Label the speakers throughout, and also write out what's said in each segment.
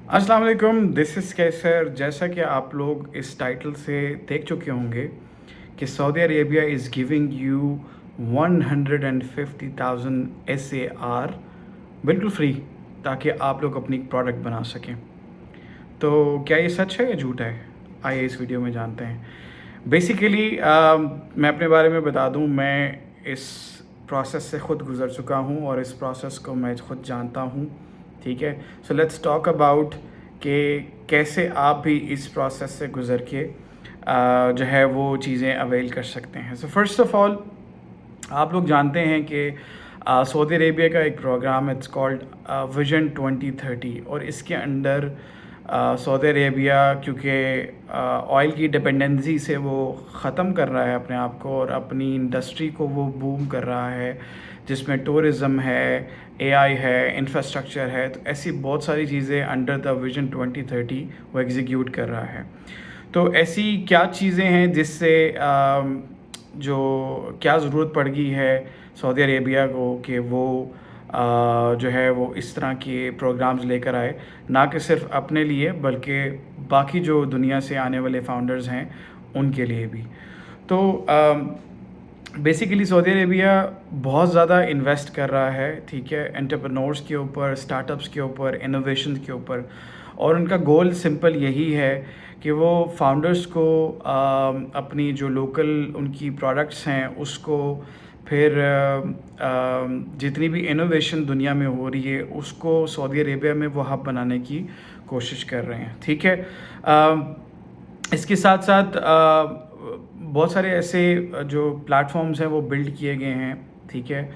Speaker 1: अस्सलाम वालेकुम, this is कैसर। जैसा कि आप लोग इस टाइटल से देख चुके होंगे कि Saudi Arabia is giving you 150,000 SAR बिल्कुल फ्री, ताकि आप लोग अपनी प्रोडक्ट बना सकें। तो क्या ये सच है या झूठ है? आइए इस वीडियो में जानते हैं। बेसिकली मैं अपने बारे में बता दूं, मैं इस प्रोसेस से ख़ुद गुज़र चुका हूं और इस प्रोसेस को मैं ख़ुद जानता हूं। ठीक है, सो लेट्स टॉक अबाउट कि कैसे आप भी इस प्रोसेस से गुज़र के जो है वो चीज़ें अवेल कर सकते हैं। सो फर्स्ट ऑफ़ ऑल, आप लोग जानते हैं कि सऊदी अरेबिया का एक प्रोग्राम है, इट्स कॉल्ड विजन 2030, और इसके अंडर सऊदी अरेबिया क्योंकि ऑयल की डिपेंडेंसी से वो ख़त्म कर रहा है अपने आप को और अपनी इंडस्ट्री को वो बूम कर रहा है, जिसमें टूरिज़म है, एआई है, इंफ्रास्ट्रक्चर है। तो ऐसी बहुत सारी चीज़ें अंडर द विजन 2030 वो एग्जीक्यूट कर रहा है। तो ऐसी क्या चीज़ें हैं जिससे जो क्या ज़रूरत पड़ गई है सऊदी अरेबिया को कि वो जो है वो इस तरह के प्रोग्राम्स लेकर आए, ना कि सिर्फ अपने लिए बल्कि बाकी जो दुनिया से आने वाले फाउंडर्स हैं उनके लिए भी। तो बेसिकली सऊदी अरेबिया बहुत ज़्यादा इन्वेस्ट कर रहा है, ठीक है, एंटरप्रेन्योर्स के ऊपर, स्टार्टअप्स के ऊपर, इनोवेशन के ऊपर, और उनका गोल सिंपल यही है कि वो फाउंडर्स को अपनी जो लोकल उनकी प्रोडक्ट्स हैं उसको फिर जितनी भी इनोवेशन दुनिया में हो रही है उसको सऊदी अरेबिया में वो हब बनाने की कोशिश कर रहे हैं। ठीक है, इसके साथ साथ बहुत सारे ऐसे जो प्लेटफॉर्म्स हैं वो बिल्ड किए गए हैं, ठीक है,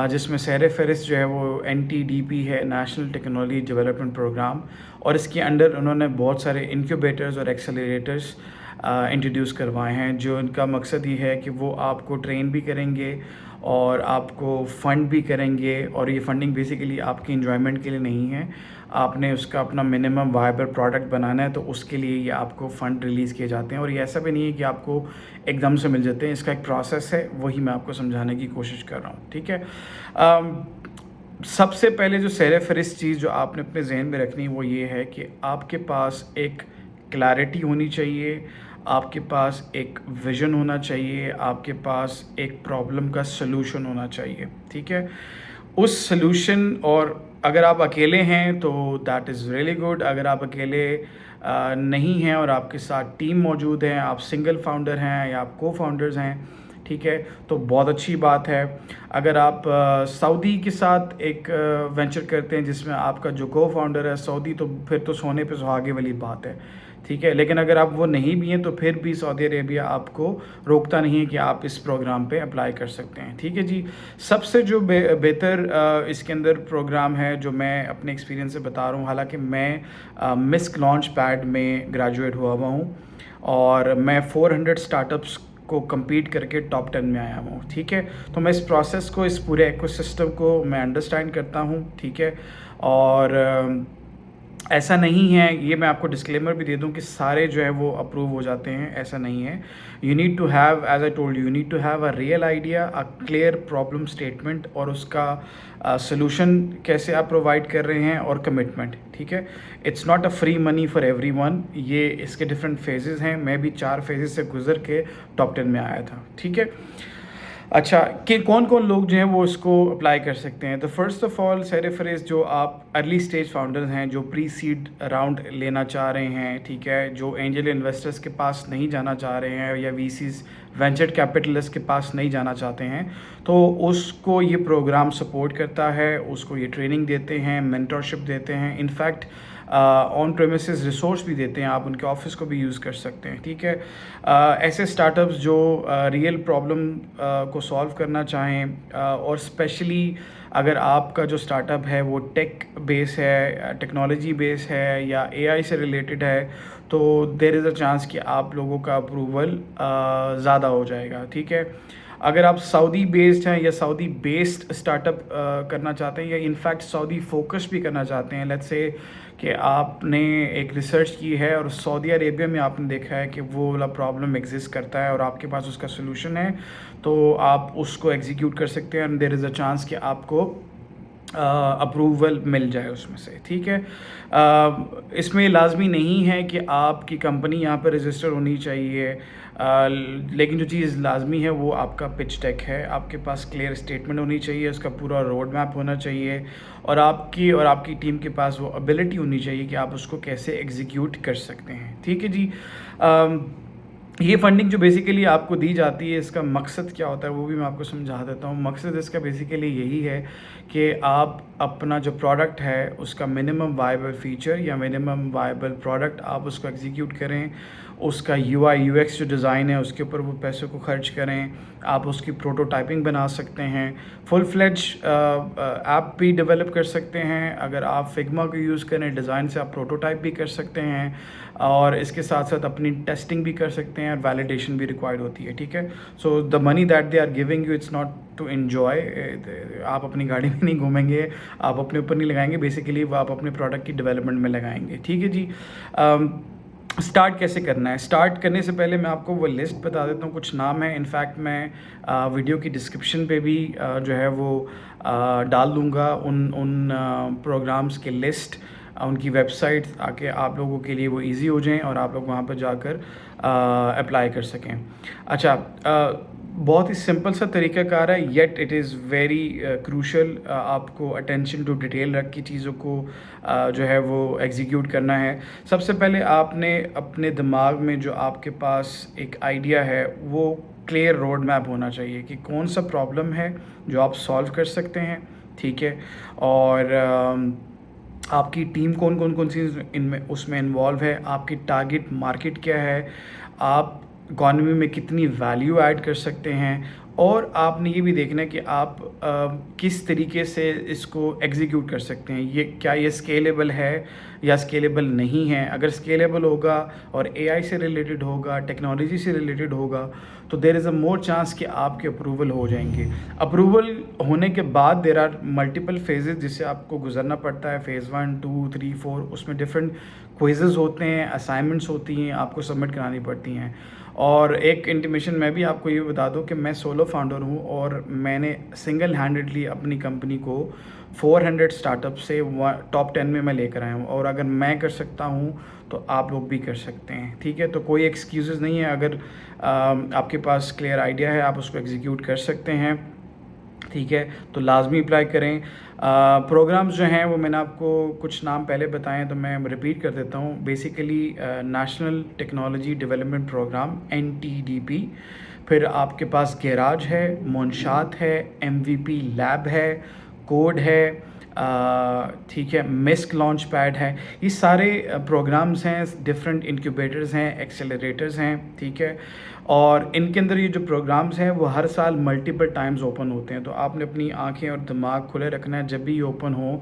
Speaker 1: जिसमें सहर फहरिस्त जो है वो NTDP है, नेशनल टेक्नोलॉजी डेवलपमेंट प्रोग्राम, और इसके अंडर उन्होंने बहुत सारे इंक्यूबेटर्स और एक्सेलरेटर्स इंट्रोड्यूस करवाए हैं, जो इनका मकसद ये है कि वो आपको ट्रेन भी करेंगे और आपको फ़ंड भी करेंगे। और ये फ़ंडिंग बेसिकली आपकी इन्जॉयमेंट के लिए नहीं है, आपने उसका अपना मिनिमम वायबल प्रोडक्ट बनाना है, तो उसके लिए ये आपको फ़ंड रिलीज़ किए जाते हैं। और ये ऐसा भी नहीं है कि आपको एकदम से मिल जाते हैं, इसका एक प्रोसेस है, वही मैं आपको समझाने की कोशिश कर रहा हूँ। ठीक है, सबसे पहले जो सहर फहरिस्त चीज़ जो आपने अपने जहन में रखनी है वो ये है कि आपके पास एक क्लैरिटी होनी चाहिए, आपके पास एक विज़न होना चाहिए, आपके पास एक प्रॉब्लम का सलूशन होना चाहिए। ठीक है, उस सलूशन, और अगर आप अकेले हैं तो दैट इज़ रियली गुड। अगर आप अकेले नहीं हैं और आपके साथ टीम मौजूद है, आप सिंगल फाउंडर हैं या आप को फाउंडर्स हैं, ठीक है, तो बहुत अच्छी बात है। अगर आप सऊदी के साथ एक वेंचर करते हैं जिसमें आपका जो को फाउंडर है सऊदी, तो फिर तो सोने पे सुहागे वाली बात है, ठीक है। लेकिन अगर आप वो नहीं भी हैं तो फिर भी सऊदी अरेबिया आपको रोकता नहीं है कि आप इस प्रोग्राम पे अप्लाई कर सकते हैं। ठीक है जी, सबसे जो बेहतर इसके अंदर प्रोग्राम है जो मैं अपने एक्सपीरियंस से बता रहा हूँ, हालांकि मैं मिस्क लॉन्च पैड में ग्रेजुएट हुआ हूँ और मैं 400 स्टार्टअप्स को compete करके टॉप 10 में आया हूँ। ठीक है, तो मैं इस प्रोसेस को, इस पूरे इकोसिस्टम को मैं अंडरस्टैंड करता हूँ। ठीक है, और ऐसा नहीं है, ये मैं आपको डिस्क्लेमर भी दे दूं कि सारे जो है वो अप्रूव हो जाते हैं, ऐसा नहीं है। You need to have, as I told you need to have a real idea, a clear problem statement, और उसका सॉल्यूशन कैसे आप प्रोवाइड कर रहे हैं, और कमिटमेंट। ठीक है, it's not a free money for everyone, ये इसके डिफरेंट फेजेस हैं। मैं भी 4 फेजेस से गुजर के टॉप 10 में आया था। ठीक है, अच्छा, कि कौन कौन लोग जो हैं वो इसको अप्लाई कर सकते हैं। तो फर्स्ट ऑफ़ ऑल सहर फहरिस्त जो आप अर्ली स्टेज फाउंडर्स हैं, जो प्री सीड राउंड लेना चाह रहे हैं, ठीक है, जो एंजल इन्वेस्टर्स के पास नहीं जाना चाह रहे हैं या VCs वेंचर कैपिटलिस्ट के पास नहीं जाना चाहते हैं, तो उसको ये प्रोग्राम सपोर्ट करता है, उसको ये ट्रेनिंग देते हैं, मेंटरशिप देते हैं, इनफैक्ट ऑन प्रेमिसेस रिसोर्स भी देते हैं, आप उनके ऑफिस को भी यूज़ कर सकते हैं। ठीक है, ऐसे स्टार्टअप्स जो रियल प्रॉब्लम को सॉल्व करना चाहें, और स्पेशली अगर आपका जो स्टार्टअप है वो टेक बेस है, टेक्नोलॉजी बेस है या AI से रिलेटेड है, तो देयर इज़ अ चांस कि आप लोगों का अप्रूवल ज़्यादा हो जाएगा। ठीक है, अगर आप सऊदी बेस्ड हैं या सऊदी बेस्ड स्टार्टअप करना चाहते हैं या इनफैक्ट सऊदी फोकस भी करना चाहते हैं, लेट्स से कि आपने एक रिसर्च की है और सऊदी अरेबिया में आपने देखा है कि वो वाला प्रॉब्लम एग्जिस्ट करता है और आपके पास उसका सलूशन है, तो आप उसको एग्जीक्यूट कर सकते हैं, and there is a chance कि आपको اپروول مل جائے اس میں سے، ٹھیک ہے. اس میں لازمی نہیں ہے کہ آپ کی کمپنی یہاں پہ رجسٹر ہونی چاہیے، لیکن جو چیز لازمی ہے وہ آپ کا پچ ڈیک ہے. آپ کے پاس کلیئر اسٹیٹمنٹ ہونی چاہیے، اس کا پورا روڈ میپ ہونا چاہیے، اور آپ کی ٹیم کے پاس وہ ابیلٹی ہونی چاہیے کہ آپ اس کو کیسے ایگزیکیوٹ کر سکتے ہیں، ٹھیک ہے جی. یہ فنڈنگ جو بیسیکلی آپ کو دی جاتی ہے، اس کا مقصد کیا ہوتا ہے وہ بھی میں آپ کو سمجھا دیتا ہوں. مقصد اس کا بیسیکلی یہی ہے کہ آپ اپنا جو پروڈکٹ ہے اس کا منیمم وائبل فیچر یا منیمم وائبل پروڈکٹ آپ اس کو ایگزیکیوٹ کریں. اس کا یو آئی یو ایکس جو ڈیزائن ہے اس کے اوپر وہ پیسوں کو خرچ کریں. آپ اس کی پروٹوٹائپنگ بنا سکتے ہیں، فل فلیج ایپ بھی ڈیولپ کر سکتے ہیں. اگر آپ فگما کو یوز کریں ڈیزائن سے، آپ پروٹوٹائپ بھی کر سکتے ہیں، اور اس کے ساتھ ساتھ اپنی ٹیسٹنگ بھی کر سکتے ہیں، اور ویلیڈیشن بھی ریکوائرڈ ہوتی ہے، ٹھیک ہے. So the money that they are giving you it's not to enjoy. آپ اپنی گاڑی میں نہیں گھومیں گے، آپ اپنے اوپر نہیں لگائیں گے، بیسیکلی وہ آپ اپنے پروڈکٹ کی ڈیولپمنٹ میں لگائیں گے، ٹھیک ہے جی. اسٹارٹ کیسے کرنا ہے؟ اسٹارٹ کرنے سے پہلے میں آپ کو وہ لسٹ بتا دیتا ہوں. کچھ نام ہیں، انفیکٹ میں ویڈیو کی ڈسکرپشن پہ بھی جو ہے وہ ڈال دوں گا ان پروگرامز کے لسٹ، ان کی ویب سائٹ، تاکہ آپ لوگوں کے لیے وہ ایزی ہو جائیں اور آپ لوگ وہاں پہ جا کر اپلائی کر سکیں. اچھا، بہت ہی سمپل سا طریقہ کار ہے، yet it is very crucial. آپ کو اٹینشن ٹو ڈیٹیل رکھ کے چیزوں کو جو ہے وہ ایگزیکیوٹ کرنا ہے. سب سے پہلے آپ نے اپنے دماغ میں جو آپ کے پاس ایک آئیڈیا ہے وہ کلیئر روڈ میپ ہونا چاہیے کہ کون سا پرابلم ہے جو آپ سالو کر سکتے ہیں، ٹھیک ہے. اور آپ کی ٹیم کون سی اس میں انوالو ہے، آپ کی ٹارگٹ مارکیٹ کیا ہے، آپ اکانومی میں کتنی ویلیو ایڈ کر سکتے ہیں، اور آپ نے یہ بھی دیکھنا ہے کہ آپ کس طریقے سے اس کو ایگزیکیوٹ کر سکتے ہیں. کیا یہ اسکیلیبل ہے یا اسکیلیبل نہیں ہے؟ اگر اسکیلیبل ہوگا اور اے آئی سے ریلیٹڈ ہوگا، ٹیکنالوجی سے ریلیٹڈ ہوگا، تو دیر از اے مور چانس کہ آپ کے اپروول ہو جائیں گے. اپروول ہونے کے بعد دیر آر ملٹیپل فیزز جس سے آپ کو گزرنا پڑتا ہے. فیز 1 2 3 4، اس میں ڈفرینٹ کوئزز ہوتے ہیں، اسائنمنٹس ہوتی ہیں، آپ کو سبمٹ کرانی پڑتی ہیں. اور ایک انٹیمیشن میں بھی آپ کو یہ بتا دوں کہ میں سولو فاؤنڈر ہوں، اور میں نے سنگل ہینڈڈلی اپنی کمپنی کو 400 اسٹارٹ اپ سے ٹاپ 10 میں لے کر آیا ہوں. اور اگر میں کر سکتا ہوں تو آپ لوگ بھی کر سکتے ہیں، ٹھیک ہے. تو کوئی ایکسکیوزز نہیں ہے. اگر آپ کے پاس کلیئر آئیڈیا ہے، آپ اس کو ایگزیکیوٹ کر سکتے ہیں، ٹھیک ہے. تو لازمی اپلائی کریں. پروگرامز جو ہیں وہ میں نے آپ کو کچھ نام پہلے بتائے ہیں، تو میں ریپیٹ کر دیتا ہوں. Basically national technology development programme NTDP، پھر آپ کے پاس گیراج ہے، منشات ہے، MVP لیب ہے، کوڈ ہے، ٹھیک ہے، مسک لانچ پیڈ ہے. یہ سارے پروگرامز ہیں، ڈفرینٹ انکیوبیٹرز ہیں، ایکسیلریٹرز ہیں، ٹھیک ہے. اور ان کے اندر یہ جو پروگرامز ہیں وہ ہر سال ملٹیپل ٹائمز اوپن ہوتے ہیں. تو آپ نے اپنی آنکھیں اور دماغ کھلے رکھنا ہے. جب بھی یہ اوپن ہو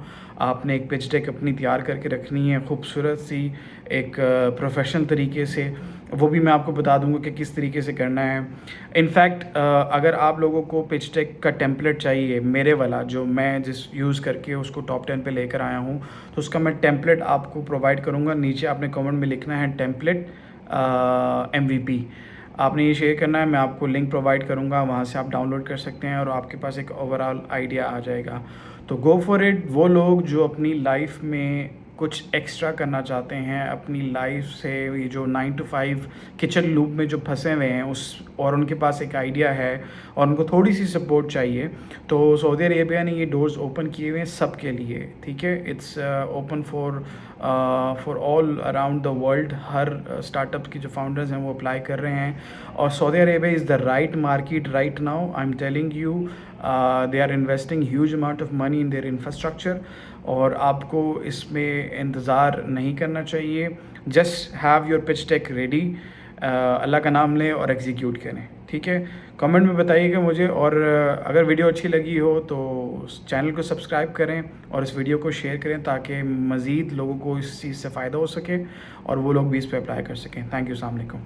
Speaker 1: آپ نے ایک پچ ڈیک اپنی تیار کر کے رکھنی ہے، خوبصورت سی، ایک پروفیشنل طریقے سے. وہ بھی میں آپ کو بتا دوں گا کہ کس طریقے سے کرنا ہے. انفیکٹ اگر آپ لوگوں کو پچ ڈیک کا ٹیمپلیٹ چاہیے، میرے والا جو میں جس یوز کر کے اس کو ٹاپ 10 پہ لے کر آیا ہوں، تو اس کا میں ٹیمپلیٹ آپ کو پرووائڈ کروں گا. نیچے آپ نے کامنٹ میں لکھنا ہے ٹیمپلیٹ MVP. آپ نے یہ شیئر کرنا ہے، میں آپ کو لنک پرووائڈ کروں گا، وہاں سے آپ ڈاؤن لوڈ کر سکتے ہیں اور آپ کے پاس ایک اوور آل آئیڈیا آ جائے گا. تو گو فار اٹ. وہ لوگ جو اپنی لائف میں کچھ ایکسٹرا کرنا چاہتے ہیں، اپنی لائف سے یہ جو 9 to 5 کچن لوپ میں جو پھنسے ہوئے ہیں اور ان کے پاس ایک آئیڈیا ہے اور ان کو تھوڑی سی سپورٹ چاہیے، تو سعودی عربیہ نے یہ ڈورز اوپن کیے ہوئے ہیں سب کے لیے، ٹھیک ہے. It's open for all around the world. ہر اسٹارٹ اپ کی جو فاؤنڈرز ہیں وہ اپلائی کر رہے ہیں. اور Saudi Arabia is the right market right now. I am telling you they are investing huge amount of money in their infrastructure, اور آپ کو اس میں انتظار نہیں کرنا چاہیے. Just have your pitch deck ready, اللہ کا نام لیں اور ایگزیکیوٹ کریں، ٹھیک ہے. کمنٹ میں بتائیے گا مجھے، اور اگر ویڈیو اچھی لگی ہو تو چینل کو سبسکرائب کریں اور اس ویڈیو کو شیئر کریں تاکہ مزید لوگوں کو اس چیز سے فائدہ ہو سکے اور وہ لوگ بھی اس پہ اپلائی کر سکیں. تھینک یو، السلام علیکم.